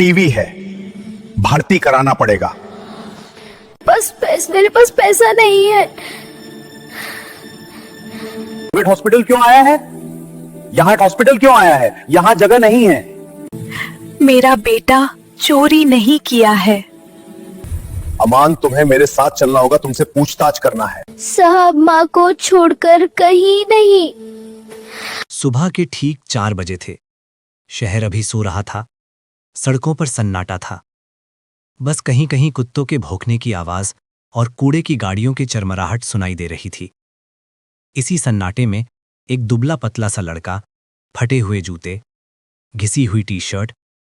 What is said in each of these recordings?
TV है, भर्ती कराना पड़ेगा। मेरे पास पैसा नहीं है। प्राइवेट हॉस्पिटल क्यों आया है? यहाँ हॉस्पिटल क्यों आया है? यहाँ जगह नहीं है। मेरा बेटा चोरी नहीं किया है। अमान, तुम्हें मेरे साथ चलना होगा, तुमसे पूछताछ करना है। साहब, माँ को छोड़कर कहीं नहीं। सुबह के ठीक 4 बजे थे। शहर अभी सो रहा था। सड़कों पर सन्नाटा था। बस कहीं कहीं कुत्तों के भौंकने की आवाज और कूड़े की गाड़ियों की चरमराहट सुनाई दे रही थी। इसी सन्नाटे में एक दुबला पतला सा लड़का, फटे हुए जूते, घिसी हुई टी-शर्ट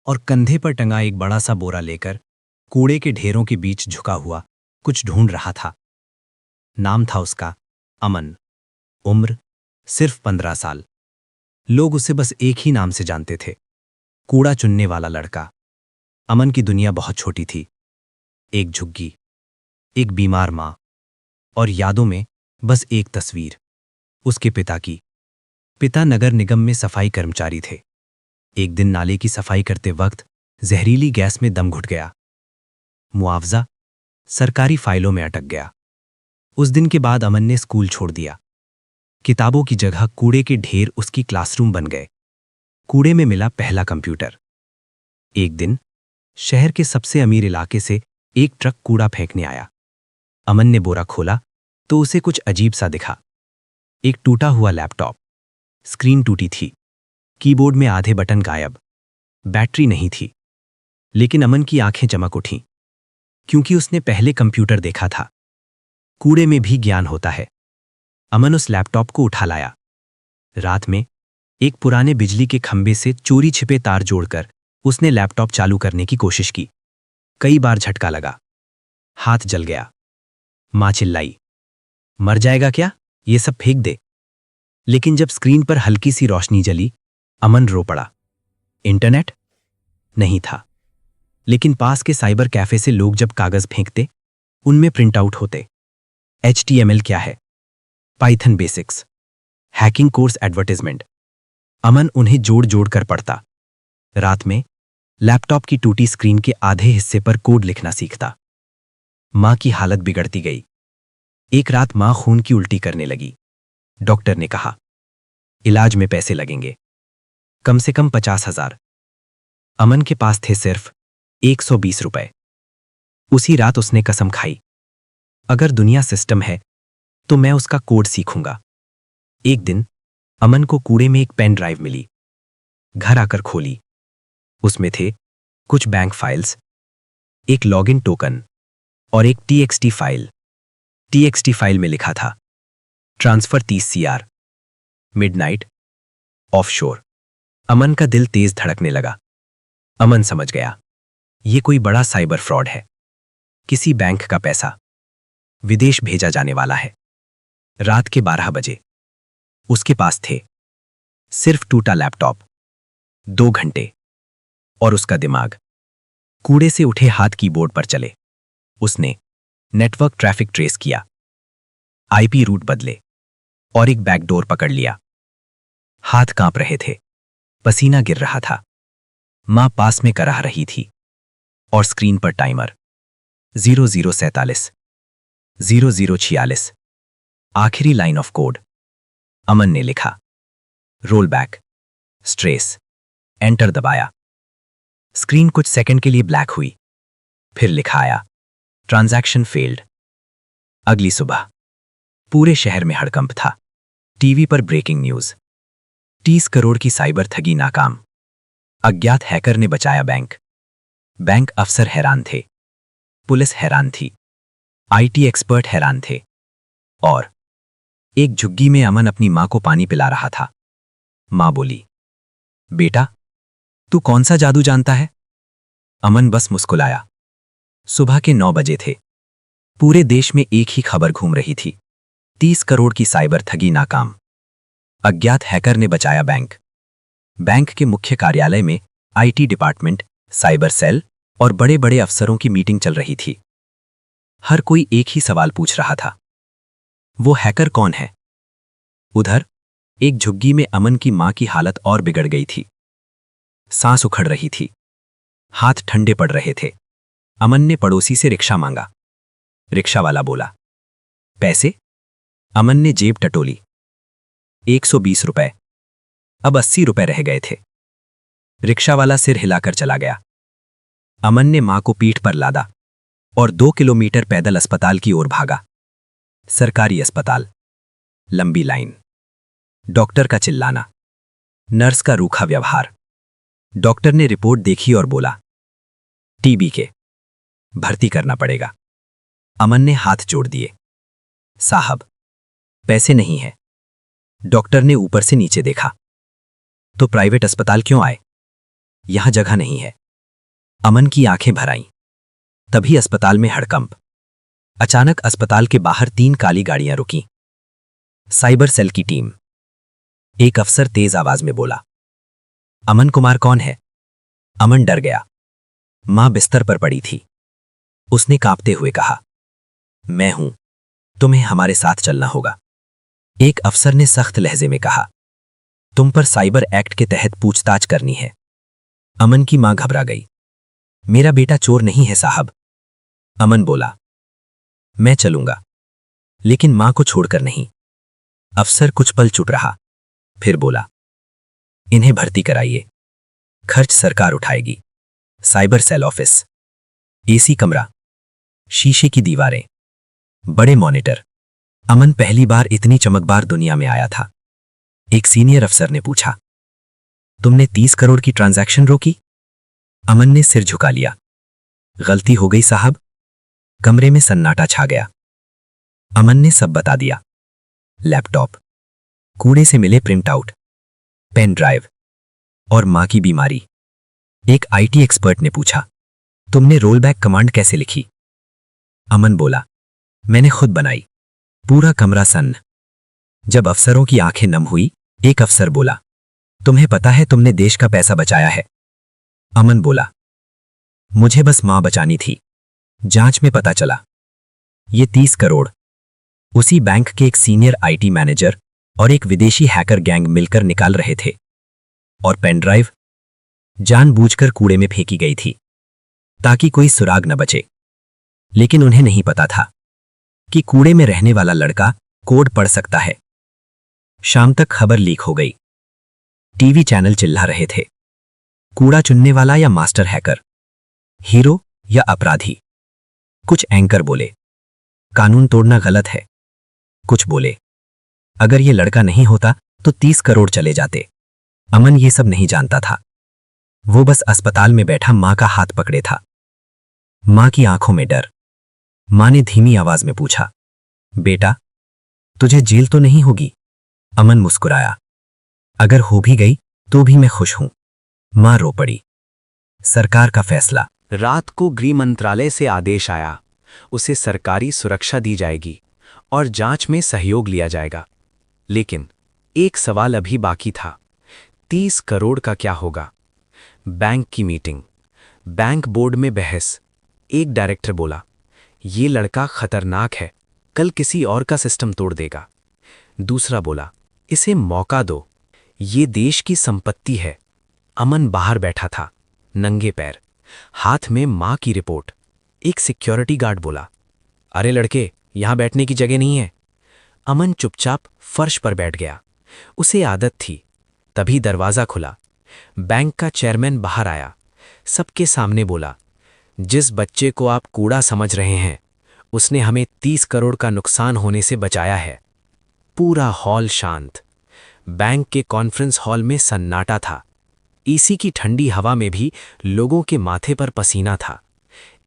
और कंधे पर टंगा एक बड़ा सा बोरा लेकर कूड़े के ढेरों के बीच झुका हुआ कुछ ढूंढ रहा था। नाम था उसका अमन। उम्र सिर्फ 15 साल। लोग उसे बस एक ही नाम से जानते थे, कूड़ा चुनने वाला लड़का। अमन की दुनिया बहुत छोटी थी। एक झुग्गी, एक बीमार माँ और यादों में बस एक तस्वीर, उसके पिता की। पिता नगर निगम में सफाई कर्मचारी थे। एक दिन नाले की सफाई करते वक्त जहरीली गैस में दम घुट गया। मुआवजा सरकारी फाइलों में अटक गया। उस दिन के बाद अमन ने स्कूल छोड़ दिया। किताबों की जगह कूड़े के ढेर उसकी क्लासरूम बन गए। कूड़े में मिला पहला कंप्यूटर। एक दिन शहर के सबसे अमीर इलाके से एक ट्रक कूड़ा फेंकने आया। अमन ने बोरा खोला तो उसे कुछ अजीब सा दिखा। एक टूटा हुआ लैपटॉप। स्क्रीन टूटी थी, कीबोर्ड में आधे बटन गायब, बैटरी नहीं थी। लेकिन अमन की आंखें चमक उठीं, क्योंकि उसने पहले कंप्यूटर देखा था। कूड़े में भी ज्ञान होता है। अमन उस लैपटॉप को उठा लाया। रात में एक पुराने बिजली के खंभे से चोरी छिपे तार जोड़कर उसने लैपटॉप चालू करने की कोशिश की। कई बार झटका लगा, हाथ जल गया। मां चिल्लाई, मर जाएगा क्या, ये सब फेंक दे। लेकिन जब स्क्रीन पर हल्की सी रोशनी जली, अमन रो पड़ा। इंटरनेट नहीं था, लेकिन पास के साइबर कैफे से लोग जब कागज फेंकते, उनमें प्रिंट आउट होते। HTML क्या है, Python basics, hacking course advertisement. Aman उन्हें जोड़ जोड़ कर पढ़ता। रात में लैपटॉप की टूटी स्क्रीन के आधे हिस्से पर कोड लिखना सीखता। मां की हालत बिगड़ती गई। एक रात मां खून की उल्टी करने लगी। डॉक्टर ने कहा, इलाज में पैसे लगेंगे, कम से कम 50,000। अमन के पास थे सिर्फ 120 रुपए। उसी रात उसने कसम खाई, अगर दुनिया सिस्टम है तो मैं उसका कोड सीखूंगा। एक दिन अमन को कूड़े में एक पेन ड्राइव मिली। घर आकर खोली। उसमें थे कुछ बैंक फाइल्स, एक लॉगिन टोकन और एक TXT फाइल। TXT फाइल में लिखा था, ट्रांसफर 30 CR, मिडनाइट, ऑफशोर। अमन का दिल तेज धड़कने लगा। अमन समझ गया, ये कोई बड़ा साइबर फ्रॉड है। किसी बैंक का पैसा विदेश भेजा जाने वाला है। रात के 12 बजे उसके पास थे सिर्फ टूटा लैपटॉप, 2 घंटे और उसका दिमाग। कूड़े से उठे हाथ कीबोर्ड पर चले। उसने नेटवर्क ट्रैफिक ट्रेस किया, IP रूट बदले और एक बैकडोर पकड़ लिया। हाथ कांप रहे थे, पसीना गिर रहा था। मां पास में कराह रही थी और स्क्रीन पर टाइमर 0047, 0046। आखिरी लाइन ऑफ कोड। अमन ने लिखा, रोल बैक, स्ट्रेस, एंटर दबाया। स्क्रीन कुछ सेकंड के लिए ब्लैक हुई, फिर लिखा आया, ट्रांजैक्शन फेल्ड। अगली सुबह पूरे शहर में हड़कंप था। टीवी पर ब्रेकिंग न्यूज, 30 करोड़ की साइबर ठगी नाकाम, अज्ञात हैकर ने बचाया बैंक। बैंक अफसर हैरान थे, पुलिस हैरान थी, IT एक्सपर्ट हैरान थे और एक झुग्गी में अमन अपनी मां को पानी पिला रहा था। मां बोली, बेटा तू कौन सा जादू जानता है? अमन बस मुस्कुराया। सुबह के 9 बजे थे। पूरे देश में एक ही खबर घूम रही थी, 30 करोड़ की साइबर ठगी नाकाम, अज्ञात हैकर ने बचाया बैंक। बैंक के मुख्य कार्यालय में IT डिपार्टमेंट, साइबर सेल और बड़े बड़े अफसरों की मीटिंग चल रही थी। हर कोई एक ही सवाल पूछ रहा था, वो हैकर कौन है? उधर एक झुग्गी में अमन की मां की हालत और बिगड़ गई थी। सांस उखड़ रही थी, हाथ ठंडे पड़ रहे थे। अमन ने पड़ोसी से रिक्शा मांगा। रिक्शा वाला बोला, पैसे? अमन ने जेब टटोली। 120 रुपए। अब 80 रुपए रह गए थे। रिक्शा वाला सिर हिलाकर चला गया। अमन ने मां को पीठ पर लादा और 2 किलोमीटर पैदल अस्पताल की ओर भागा। सरकारी अस्पताल। लंबी लाइन। डॉक्टर का चिल्लाना। नर्स का रूखा व्यवहार। डॉक्टर ने रिपोर्ट देखी और बोला, टीबी के, भर्ती करना पड़ेगा। अमन ने हाथ जोड़ दिए। साहब, पैसे नहीं है। डॉक्टर ने ऊपर से नीचे देखा। तो प्राइवेट अस्पताल क्यों आए? यहां जगह नहीं है। अमन की आंखें भर आईं। तभी अस्पताल में हड़कंप। अचानक अस्पताल के बाहर 3 काली गाड़ियां रुकीं। साइबर सेल की टीम। एक अफसर तेज आवाज में बोला, अमन कुमार कौन है? अमन डर गया। मां बिस्तर पर पड़ी थी। उसने कांपते हुए कहा, मैं हूं, तुम्हें हमारे साथ चलना होगा। एक अफसर ने सख्त लहजे में कहा, तुम पर साइबर एक्ट के तहत पूछताछ करनी है। अमन की मां घबरा गई। मेरा बेटा चोर नहीं है साहब। अमन बोला, मैं चलूंगा, लेकिन मां को छोड़कर नहीं। अफसर कुछ पल चुप रहा, फिर बोला, इन्हें भर्ती कराइए, खर्च सरकार उठाएगी। Cyber cell office. एसी कमरा, शीशे की दीवारें, बड़े मॉनिटर। अमन पहली बार इतनी चमकदार दुनिया में आया था। एक सीनियर अफसर ने पूछा, तुमने 30 करोड़ की ट्रांजैक्शन रोकी? अमन ने सिर झुका लिया। गलती हो गई साहब। कमरे में सन्नाटा छा गया। अमन ने सब बता दिया। लैपटॉप, कूड़े से मिले प्रिंट आउट, पेन ड्राइव और मां की बीमारी। एक आईटी एक्सपर्ट ने पूछा, तुमने रोलबैक कमांड कैसे लिखी? अमन बोला, मैंने खुद बनाई। पूरा कमरा सन्न। जब अफसरों की आंखें नम हुई, एक अफसर बोला, तुम्हें पता है तुमने देश का पैसा बचाया है? अमन बोला, मुझे बस मां बचानी थी। जांच में पता चला, ये 30 करोड़ उसी बैंक के एक सीनियर आईटी मैनेजर और एक विदेशी हैकर गैंग मिलकर निकाल रहे थे। और पेन ड्राइव जानबूझकर कूड़े में फेंकी गई थी ताकि कोई सुराग न बचे। लेकिन उन्हें नहीं पता था कि कूड़े में रहने वाला लड़का कोड पढ़ सकता है। शाम तक खबर लीक हो गई। टीवी चैनल चिल्ला रहे थे, कूड़ा चुनने वाला या मास्टर हैकर, हीरो या अपराधी। कुछ एंकर बोले, कानून तोड़ना गलत है। कुछ बोले, अगर ये लड़का नहीं होता तो 30 करोड़ चले जाते। अमन ये सब नहीं जानता था। वो बस अस्पताल में बैठा मां का हाथ पकड़े था। मां की आंखों में डर। मां ने धीमी आवाज में पूछा, बेटा, तुझे जेल तो नहीं होगी? अमन मुस्कुराया, अगर हो भी गई तो भी मैं खुश हूं। मां रो पड़ी। सरकार का फैसला। रात को गृह मंत्रालय से आदेश आया, उसे सरकारी सुरक्षा दी जाएगी और जांच में सहयोग लिया जाएगा। लेकिन एक सवाल अभी बाकी था, 30 करोड़ का क्या होगा? बैंक की मीटिंग। बैंक बोर्ड में बहस। एक डायरेक्टर बोला, ये लड़का खतरनाक है, कल किसी और का सिस्टम तोड़ देगा। दूसरा बोला, इसे मौका दो, ये देश की संपत्ति है। अमन बाहर बैठा था, नंगे पैर, हाथ में मां की रिपोर्ट। एक सिक्योरिटी गार्ड बोला, अरे लड़के, यहां बैठने की जगह नहीं है। अमन चुपचाप फर्श पर बैठ गया। उसे आदत थी। तभी दरवाजा खुला। बैंक का चेयरमैन बाहर आया। सबके सामने बोला, जिस बच्चे को आप कूड़ा समझ रहे हैं, उसने हमें 30 करोड़ का नुकसान होने से बचाया है। पूरा हॉल शांत। बैंक के कॉन्फ्रेंस हॉल में सन्नाटा था। एसी की ठंडी हवा में भी लोगों के माथे पर पसीना था।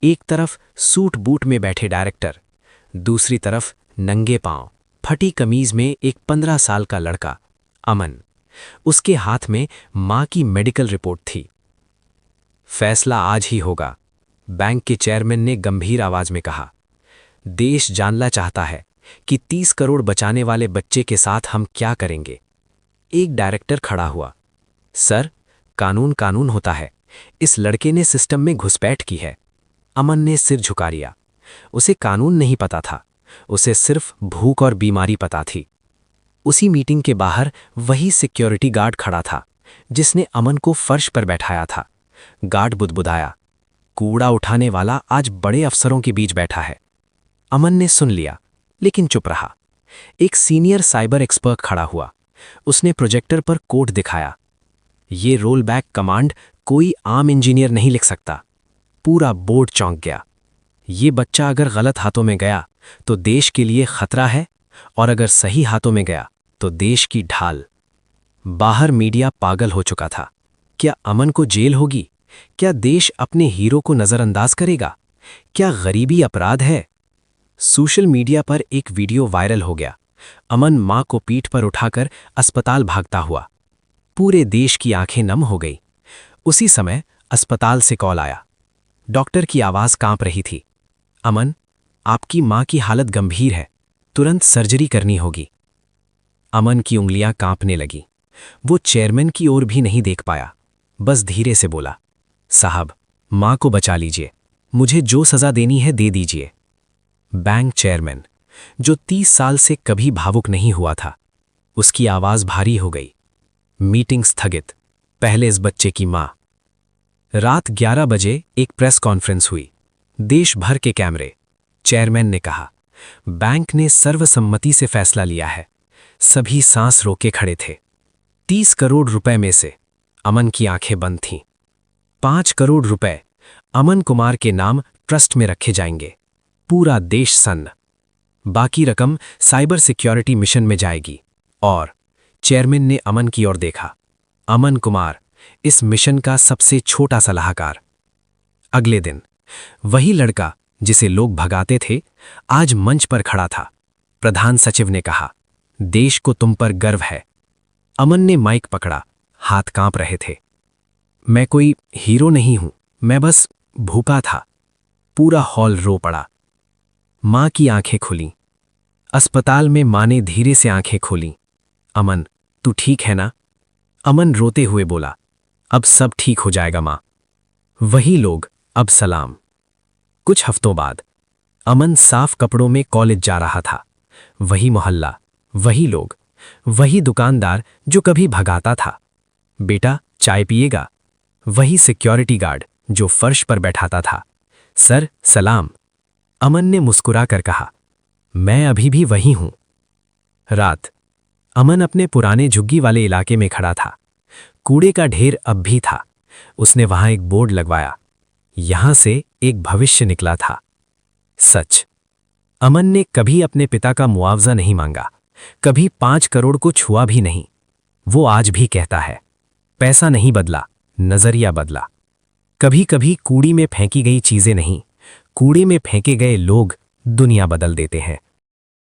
एक तरफ सूट बूट में बैठे डायरेक्टर, दूसरी तरफ नंगे पांव, फटी कमीज में एक 15 साल का लड़का, अमन। उसके हाथ में मां की मेडिकल रिपोर्ट थी। फैसला आज ही होगा, बैंक के चेयरमैन ने गंभीर आवाज में कहा। देश जानना चाहता है कि 30 करोड़ बचाने वाले बच्चे के साथ हम क्या करेंगे। एक डायरेक्टर खड़ा हुआ। सर, कानून कानून होता है, इस लड़के ने सिस्टम में घुसपैठ की है। अमन ने सिर झुका लिया। उसे कानून नहीं पता था, उसे सिर्फ भूख और बीमारी पता थी। उसी मीटिंग के बाहर वही सिक्योरिटी गार्ड खड़ा था जिसने अमन को फर्श पर बैठाया था। गार्ड बुदबुदाया, कूड़ा उठाने वाला आज बड़े अफसरों के बीच बैठा है। अमन ने सुन लिया, लेकिन चुप रहा। एक सीनियर साइबर एक्सपर्ट खड़ा हुआ। उसने प्रोजेक्टर पर कोड दिखाया। ये रोल बैक कमांड कोई आम इंजीनियर नहीं लिख सकता। पूरा बोर्ड चौंक गया। ये बच्चा अगर गलत हाथों में गया तो देश के लिए खतरा है, और अगर सही हाथों में गया तो देश की ढाल। बाहर मीडिया पागल हो चुका था। क्या अमन को जेल होगी? क्या देश अपने हीरो को नजरअंदाज करेगा? क्या गरीबी अपराध है? सोशल मीडिया पर एक वीडियो वायरल हो गया। अमन मां को पीठ पर उठाकर अस्पताल भागता हुआ। पूरे देश की आंखें नम हो गई। उसी समय अस्पताल से कॉल आया। डॉक्टर की आवाज कांप रही थी। अमन, आपकी मां की हालत गंभीर है, तुरंत सर्जरी करनी होगी। अमन की उंगलियां कांपने लगी। वो चेयरमैन की ओर भी नहीं देख पाया, बस धीरे से बोला, साहब, मां को बचा लीजिए, मुझे जो सजा देनी है दे दीजिए। बैंक चेयरमैन, जो 30 साल से कभी भावुक नहीं हुआ था, उसकी आवाज भारी हो गई। मीटिंग स्थगित। पहले इस बच्चे की मां। रात 11 बजे एक प्रेस कॉन्फ्रेंस हुई। देश भर के कैमरे। चेयरमैन ने कहा, बैंक ने सर्वसम्मति से फैसला लिया है। सभी सांस रोके खड़े थे। 30 करोड़ रुपए में से अमन की आंखें बंद थीं। 5 करोड़ रुपए अमन कुमार के नाम ट्रस्ट में रखे जाएंगे। पूरा देश सन्न। बाकी रकम साइबर सिक्योरिटी मिशन में जाएगी। और चेयरमैन ने अमन की ओर देखा। अमन कुमार, इस मिशन का सबसे छोटा सलाहकार। अगले दिन वही लड़का जिसे लोग भगाते थे, आज मंच पर खड़ा था। प्रधान सचिव ने कहा, देश को तुम पर गर्व है। अमन ने माइक पकड़ा, हाथ कांप रहे थे। मैं कोई हीरो नहीं हूं, मैं बस भूखा था। पूरा हॉल रो पड़ा। मां की आंखें खुलीं। अस्पताल में मां ने धीरे से आंखें खोलीं। अमन, तू ठीक है ना? अमन रोते हुए बोला, अब सब ठीक हो जाएगा मां। वही लोग, अब सलाम। कुछ हफ्तों बाद अमन साफ कपड़ों में कॉलेज जा रहा था। वही मोहल्ला, वही लोग, वही दुकानदार जो कभी भगाता था। बेटा, चाय पिएगा? वही सिक्योरिटी गार्ड जो फर्श पर बैठाता था। सर, सलाम। अमन ने मुस्कुरा कर कहा, मैं अभी भी वही हूं। रात। अमन अपने पुराने झुग्गी वाले इलाके में खड़ा था। कूड़े का ढेर अब भी था। उसने वहां एक बोर्ड लगवाया। यहां से एक भविष्य निकला था। सच। अमन ने कभी अपने पिता का मुआवजा नहीं मांगा, कभी 5 करोड़ को छुआ भी नहीं। वो आज भी कहता है, पैसा नहीं बदला, नजरिया बदला। कभी कभी कूड़ी में फेंकी गई चीजें नहीं, कूड़े में फेंके गए लोग दुनिया बदल देते हैं।